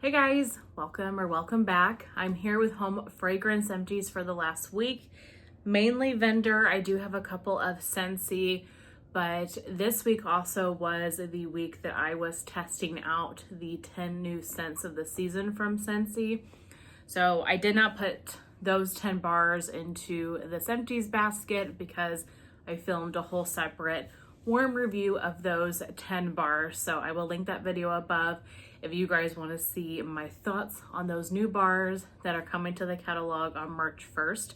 Hey guys, welcome back. I'm here with home fragrance empties for the last week. Mainly Lavender. I do have a couple of Scentsy, but this week also was the week that I was testing out the 10 new scents of the season from Scentsy. So I did not put those 10 bars into this empties basket because I filmed a whole separate warm review of those 10 bars. So I will link that video above if you guys want to see my thoughts on those new bars that are coming to the catalog on March 1st.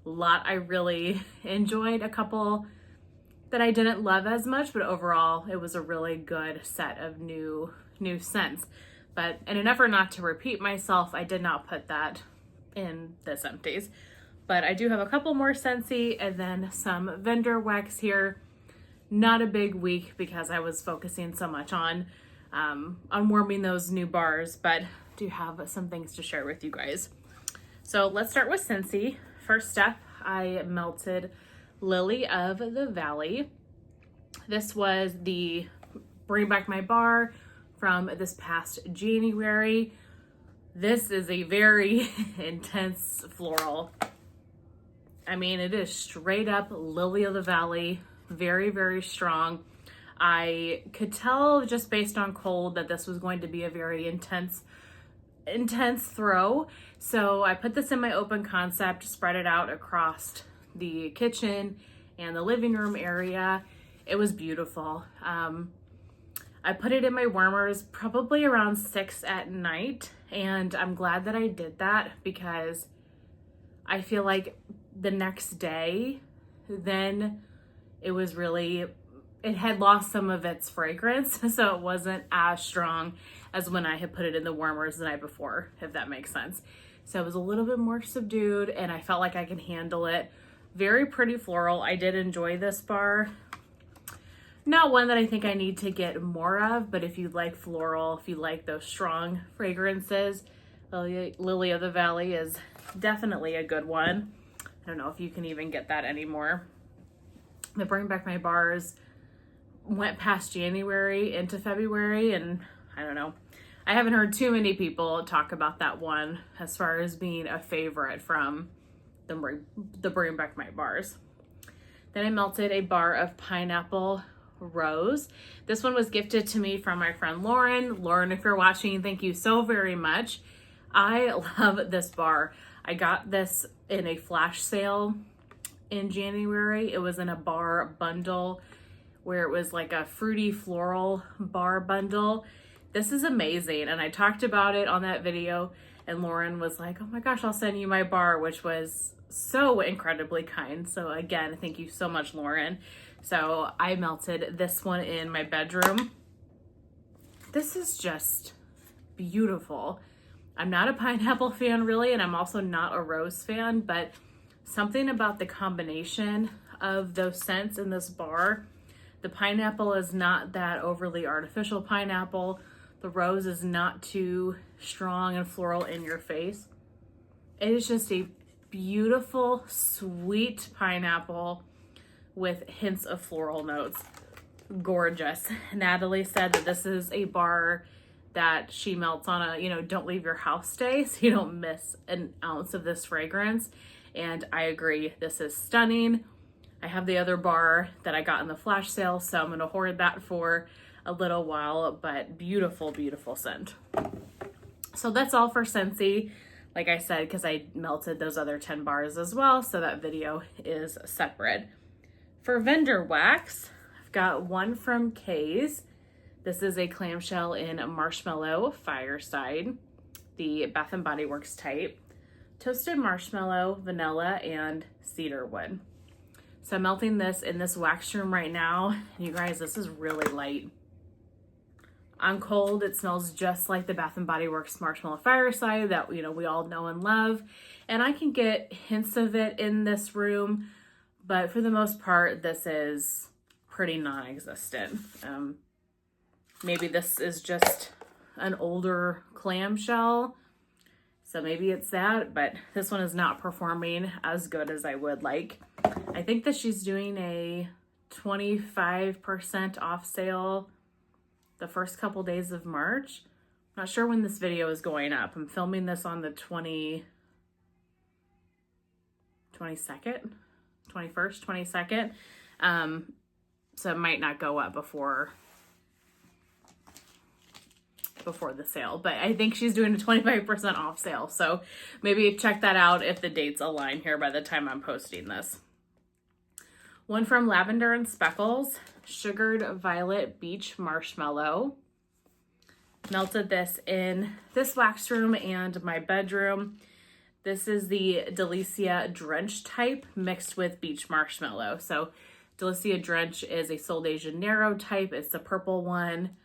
A lot I really enjoyed, a couple that I didn't love as much, but overall it was a really good set of new scents. But in an effort not to repeat myself, I did not put that in this empties. But I do have a couple more Scentsy and then some vendor wax here. Not a big week because I was focusing so much on warming those new bars, but do have some things to share with you guys. So let's start with Scentsy. First up, I melted Lily of the Valley. This was the Bring Back My Bar from this past January. This is a very intense floral. I mean, it is straight up Lily of the Valley. Very, very strong. I could tell just based on cold that this was going to be a very intense throw. So I put this in my open concept, spread it out across the kitchen and the living room area. It was beautiful. I put it in my warmers probably around 6 at night, and I'm glad that I did that because I feel like the next day then it had lost some of its fragrance, so it wasn't as strong as when I had put it in the warmers the night before, if that makes sense. So it was a little bit more subdued and I felt like I could handle it. Very pretty floral. I did enjoy this bar. Not one that I think I need to get more of, but if you like floral, if you like those strong fragrances, Lily of the Valley is definitely a good one. I don't know if you can even get that anymore. The Bring Back My Bars went past January into February, and I don't know. I haven't heard too many people talk about that one as far as being a favorite from the Bring Back My Bars. Then I melted a bar of Pineapple Rose. This one was gifted to me from my friend Lauren. Lauren, if you're watching, thank you so very much. I love this bar. I got this in a flash sale in January. It was in a bar bundle where it was like a fruity floral bar bundle. This is amazing. And I talked about it on that video and Lauren was like, oh my gosh, I'll send you my bar, which was so incredibly kind. So again, thank you so much, Lauren. So I melted this one in my bedroom. This is just beautiful. I'm not a pineapple fan really, and I'm also not a rose fan, but something about the combination of those scents in this bar. The pineapple is not that overly artificial pineapple. The rose is not too strong and floral in your face. It is just a beautiful, sweet pineapple with hints of floral notes. Gorgeous. Natalie said that this is a bar that she melts on a, don't leave your house day so you don't miss an ounce of this fragrance. And I agree, this is stunning. I have the other bar that I got in the flash sale, so I'm gonna hoard that for a little while, but beautiful, beautiful scent. So that's all for Scentsy, like I said, because I melted those other 10 bars as well, so that video is separate. For vendor wax, I've got one from Kay's. This is a clamshell in Marshmallow Fireside, the Bath & Body Works type. Toasted marshmallow, vanilla, and cedar wood. So I'm melting this in this wax room right now. You guys, this is really light. On cold, it smells just like the Bath & Body Works Marshmallow Fireside that we all know and love. And I can get hints of it in this room, but for the most part, this is pretty non-existent. Maybe this is just an older clamshell. So maybe it's that, but this one is not performing as good as I would like. I think that she's doing a 25% off sale the first couple days of March, Not sure when this video is going up. I'm filming this on the 22nd, 22nd. So it might not go up before the sale, but I think she's doing a 25% off sale. So maybe check that out if the dates align here by the time I'm posting this. One from Lavender and Speckles, Sugared Violet Beach Marshmallow. Melted this in this wax room and my bedroom. This is the Delicia Drench type mixed with beach marshmallow. So Delicia Drench is a Sol de Janeiro type. It's the purple one.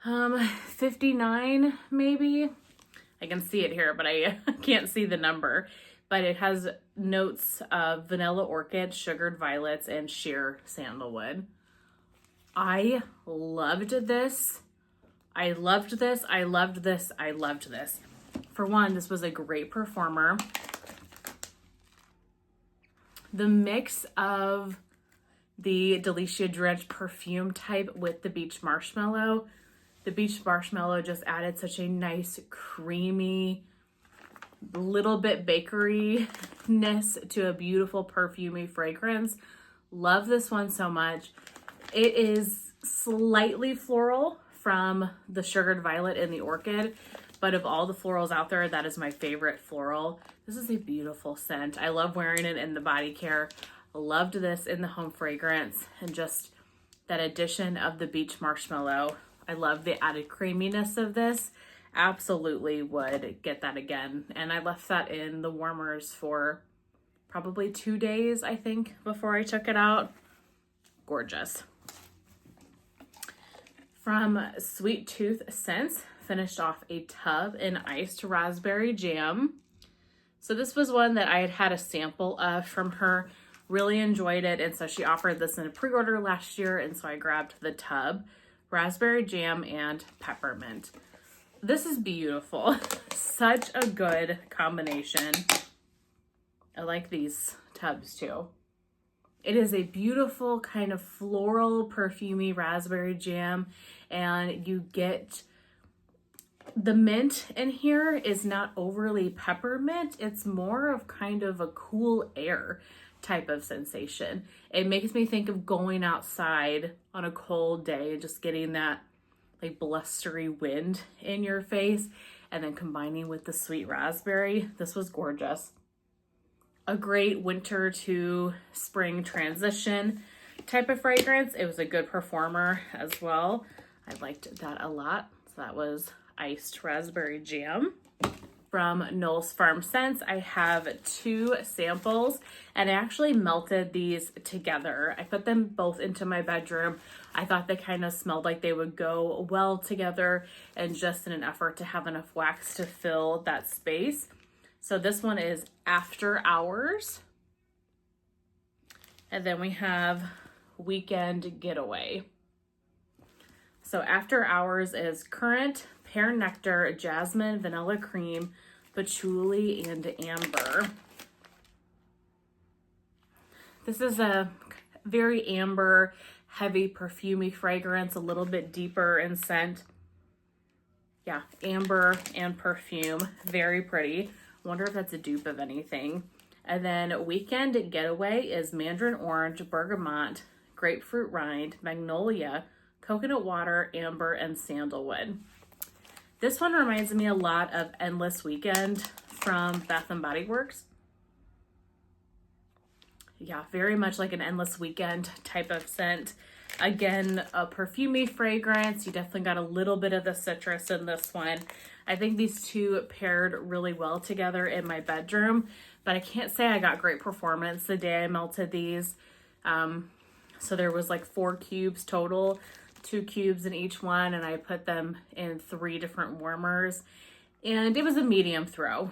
59 maybe. I can see it here, but I can't see the number. But it has notes of vanilla orchid, sugared violets, and sheer sandalwood. I loved this. I loved this. I loved this. I loved this. For one, this was a great performer. The mix of the Delicia Drench perfume type with the beach marshmallow. The beach marshmallow just added such a nice, creamy, little bit bakery-ness to a beautiful perfumey fragrance. Love this one so much. It is slightly floral from the Sugared Violet and the Orchid, but of all the florals out there, that is my favorite floral. This is a beautiful scent. I love wearing it in the body care. Loved this in the home fragrance, and just that addition of the beach marshmallow. I love the added creaminess of this. Absolutely would get that again. And I left that in the warmers for probably 2 days, I think, before I took it out. Gorgeous. From Sweet Tooth Scents, finished off a tub in iced raspberry jam. So this was one that I had had a sample of from her. Really enjoyed it, and so she offered this in a pre-order last year, and so I grabbed the tub. Raspberry jam and peppermint. This is beautiful. Such a good combination. I like these tubs too. It is a beautiful kind of floral, perfumey raspberry jam, and you get the mint in here is not overly peppermint. It's more of kind of a cool air type of sensation. It makes me think of going outside on a cold day and just getting that like blustery wind in your face, and then combining with the sweet raspberry. This was gorgeous. A great winter to spring transition type of fragrance. It was a good performer as well. I liked that a lot. So that was iced raspberry jam. From Knowles Farm Scents, I have 2 samples, and I actually melted these together. I put them both into my bedroom. I thought they kind of smelled like they would go well together, and just in an effort to have enough wax to fill that space. So this one is After Hours. And then we have Weekend Getaway. So After Hours is Currant, Pear Nectar, Jasmine, Vanilla Cream, Patchouli, and Amber. This is a very amber, heavy, perfumey fragrance, a little bit deeper in scent. Yeah, amber and perfume, very pretty. Wonder if that's a dupe of anything. And then Weekend Getaway is Mandarin Orange, Bergamot, Grapefruit Rind, Magnolia, Coconut Water, Amber, and Sandalwood. This one reminds me a lot of Endless Weekend from Bath & Body Works. Yeah, very much like an Endless Weekend type of scent. Again, a perfumey fragrance. You definitely got a little bit of the citrus in this one. I think these two paired really well together in my bedroom, but I can't say I got great performance the day I melted these. So there was like 4 cubes total. 2 cubes in each one, and I put them in 3 different warmers, and it was a medium throw.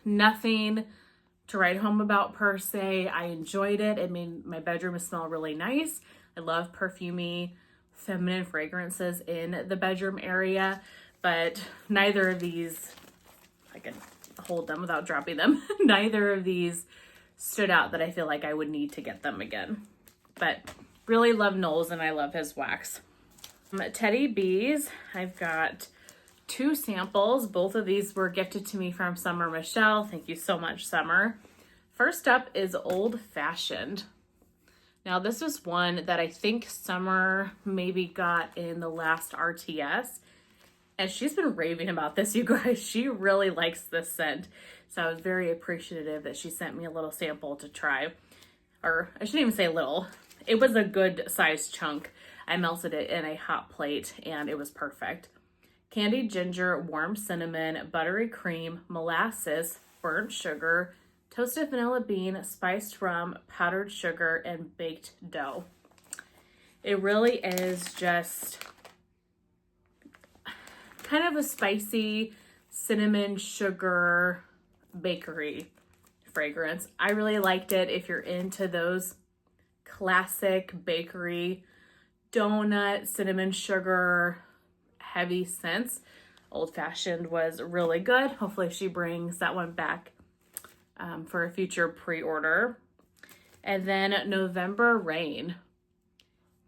Nothing to write home about per se. I enjoyed it. It made my bedroom smell really nice. I love perfumey feminine fragrances in the bedroom area, but neither of these, I can hold them without dropping them. Neither of these stood out that I feel like I would need to get them again. But really love Knowles, and I love his wax. Teddy Bees, I've got 2 samples. Both of these were gifted to me from Summer Michelle. Thank you so much, Summer. First up is Old Fashioned. Now this is one that I think Summer maybe got in the last RTS. And she's been raving about this, you guys. She really likes this scent. So I was very appreciative that she sent me a little sample to try. Or I shouldn't even say little. It was a good sized chunk. I melted it in a hot plate and it was perfect. Candied ginger, warm cinnamon, buttery cream, molasses, burnt sugar, toasted vanilla bean, spiced rum, powdered sugar, and baked dough. It really is just kind of a spicy cinnamon sugar bakery fragrance. I really liked it. If you're into those classic bakery donut, cinnamon sugar, heavy scents, Old Fashioned was really good. Hopefully she brings that one back for a future pre-order. And then November Rain.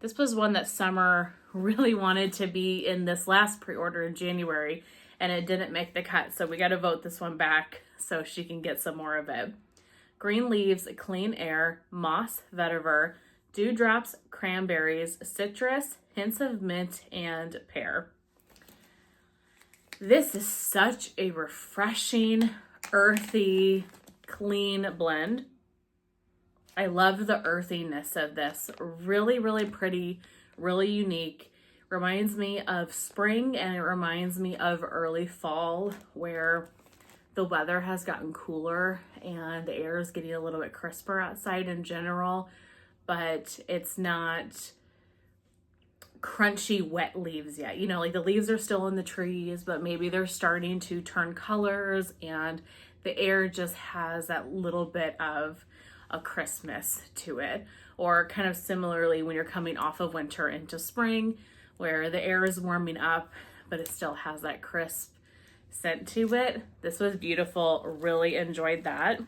This was one that Summer really wanted to be in this last pre-order in January, and it didn't make the cut. So we got to vote this one back so she can get some more of it. Green leaves, clean air, moss vetiver, dewdrops, cranberries, citrus, hints of mint, and pear. This is such a refreshing, earthy, clean blend. I love the earthiness of this. Really, really pretty, really unique. Reminds me of spring, and it reminds me of early fall where the weather has gotten cooler and the air is getting a little bit crisper outside in general, but it's not crunchy wet leaves yet. You know, like the leaves are still in the trees, but maybe they're starting to turn colors and the air just has that little bit of a crispness to it. Or kind of similarly when you're coming off of winter into spring where the air is warming up, but it still has that crisp scent to it. This was beautiful. Really enjoyed that.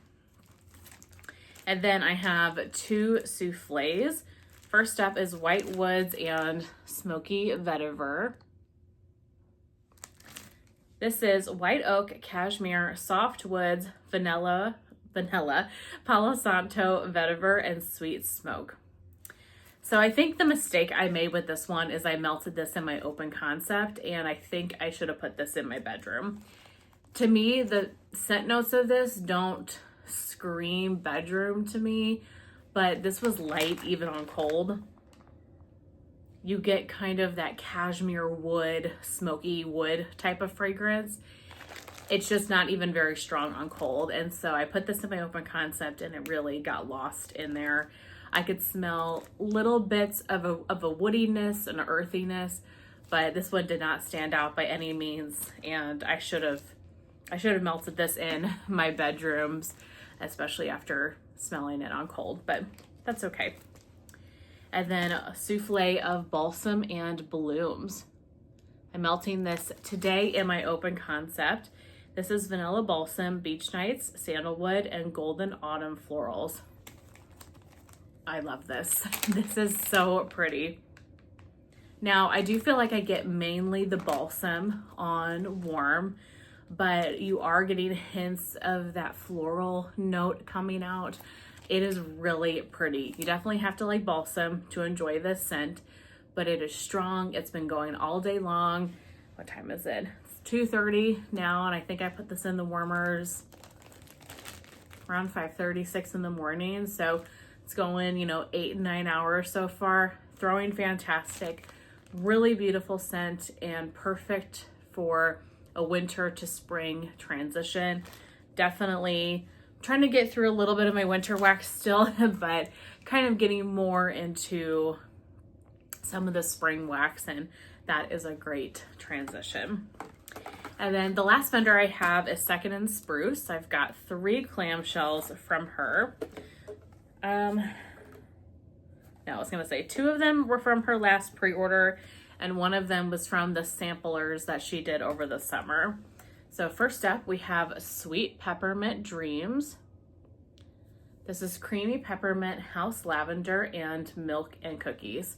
And then I have 2 souffles. First up is White Woods and Smoky Vetiver. This is white oak, cashmere, soft woods, vanilla, Palo Santo, vetiver, and sweet smoke. So I think the mistake I made with this one is I melted this in my open concept, and I think I should have put this in my bedroom. To me, the scent notes of this don't scream bedroom to me, but this was light even on cold. You get kind of that cashmere wood, smoky wood type of fragrance. It's just not even very strong on cold. And so I put this in my open concept and it really got lost in there. I could smell little bits of a woodiness and earthiness, but this one did not stand out by any means. And I should have melted this in my bedrooms, especially after smelling it on cold, but that's okay. And then a souffle of balsam and blooms. I'm melting this today in my open concept. This is vanilla balsam, beach nights, sandalwood, and golden autumn florals. I love this. This is so pretty. Now, I do feel like I get mainly the balsam on warm, but you are getting hints of that floral note coming out. It is really pretty. You definitely have to like balsam to enjoy this scent, but it is strong. It's been going all day long. What time is it? It's 2:30 now, and I think I put this in the warmers around 5:30, 6 in the morning. So it's going, 8 and 9 hours so far. Throwing fantastic. Really beautiful scent and perfect for a winter to spring transition. Definitely trying to get through a little bit of my winter wax still, but kind of getting more into some of the spring wax, and that is a great transition. And then the last vendor I have is Second and Spruce. I've got 3 clamshells from her. No, I was gonna say 2 of them were from her last pre-order, and 1 of them was from the samplers that she did over the summer. So first up, we have Sweet Peppermint Dreams. This is creamy peppermint, house lavender, and milk and cookies.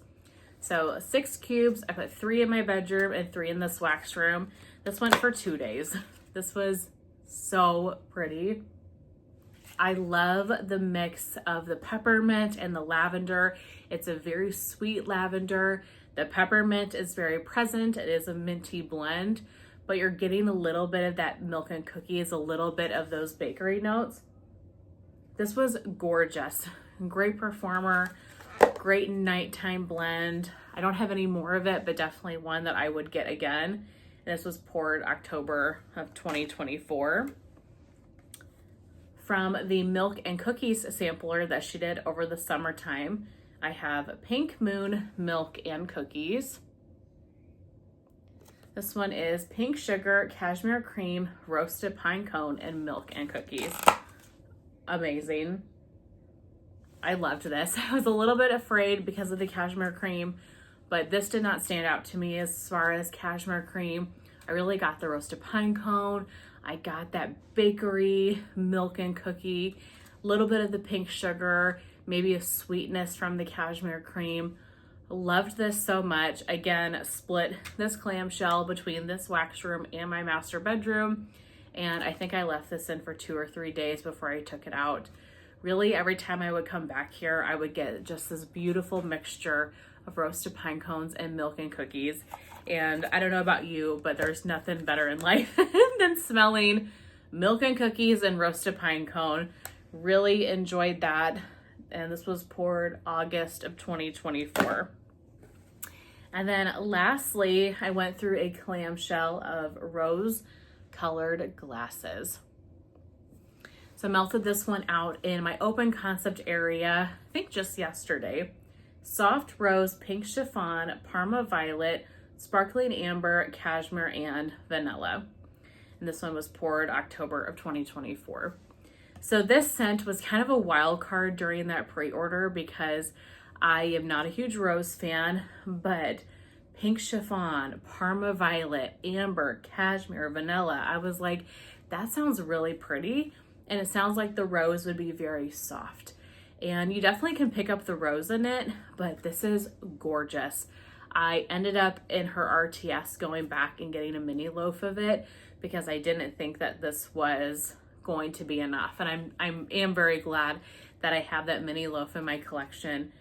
So 6 cubes. I put 3 in my bedroom and 3 in this wax room. This went for 2 days. This was so pretty. I love the mix of the peppermint and the lavender. It's a very sweet lavender. The peppermint is very present. It is a minty blend, but you're getting a little bit of that milk and cookies, a little bit of those bakery notes. This was gorgeous. Great performer, great nighttime blend. I don't have any more of it, but definitely one that I would get again. This was poured October of 2024. From the Milk and Cookies sampler that she did over the summertime, I have Pink Moon Milk and Cookies. This one is Pink Sugar, Cashmere Cream, Roasted Pine Cone, and Milk and Cookies. Amazing. I loved this. I was a little bit afraid because of the cashmere cream, but this did not stand out to me as far as cashmere cream. I really got the roasted pine cone. I got that bakery milk and cookie, a little bit of the pink sugar, maybe a sweetness from the cashmere cream. Loved this so much. Again, split this clamshell between this wax room and my master bedroom. And I think I left this in for 2 or 3 days before I took it out. Really, every time I would come back here, I would get just this beautiful mixture of roasted pine cones and milk and cookies. And I don't know about you, but there's nothing better in life than smelling milk and cookies and roasted pine cone. Really enjoyed that. And this was poured August of 2024. And then lastly, I went through a clamshell of rose colored glasses. So I melted this one out in my open concept area, I think just yesterday. Soft rose, pink chiffon, Parma violet, sparkling amber, cashmere, and vanilla. And this one was poured October of 2024. So this scent was kind of a wild card during that pre-order because I am not a huge rose fan, but pink chiffon, Parma violet, amber, cashmere, vanilla, I was like, that sounds really pretty. And it sounds like the rose would be very soft. And you definitely can pick up the rose in it, but this is gorgeous. I ended up in her RTS going back and getting a mini loaf of it because I didn't think that this was going to be enough. And I am very glad that I have that mini loaf in my collection.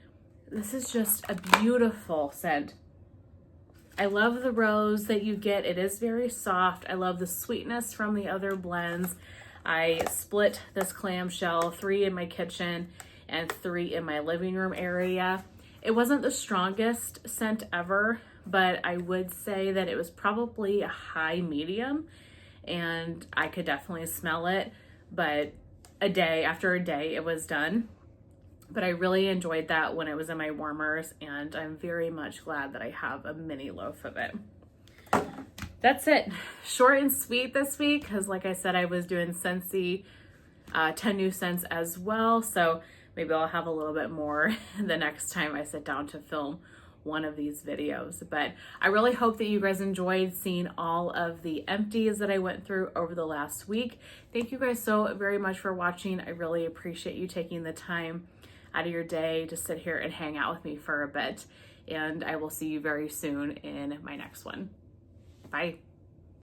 This is just a beautiful scent. I love the rose that you get. It is very soft. I love the sweetness from the other blends. I split this clamshell, 3 in my kitchen and 3 in my living room area. It wasn't the strongest scent ever, but I would say that it was probably a high medium and I could definitely smell it, but after a day it was done. But I really enjoyed that when it was in my warmers, and I'm very much glad that I have a mini loaf of it. That's it. Short and sweet this week, because like I said, I was doing Scentsy 10 new scents as well. So maybe I'll have a little bit more the next time I sit down to film one of these videos. But I really hope that you guys enjoyed seeing all of the empties that I went through over the last week. Thank you guys so very much for watching. I really appreciate you taking the time out of your day to sit here and hang out with me for a bit. And I will see you very soon in my next one. Bye.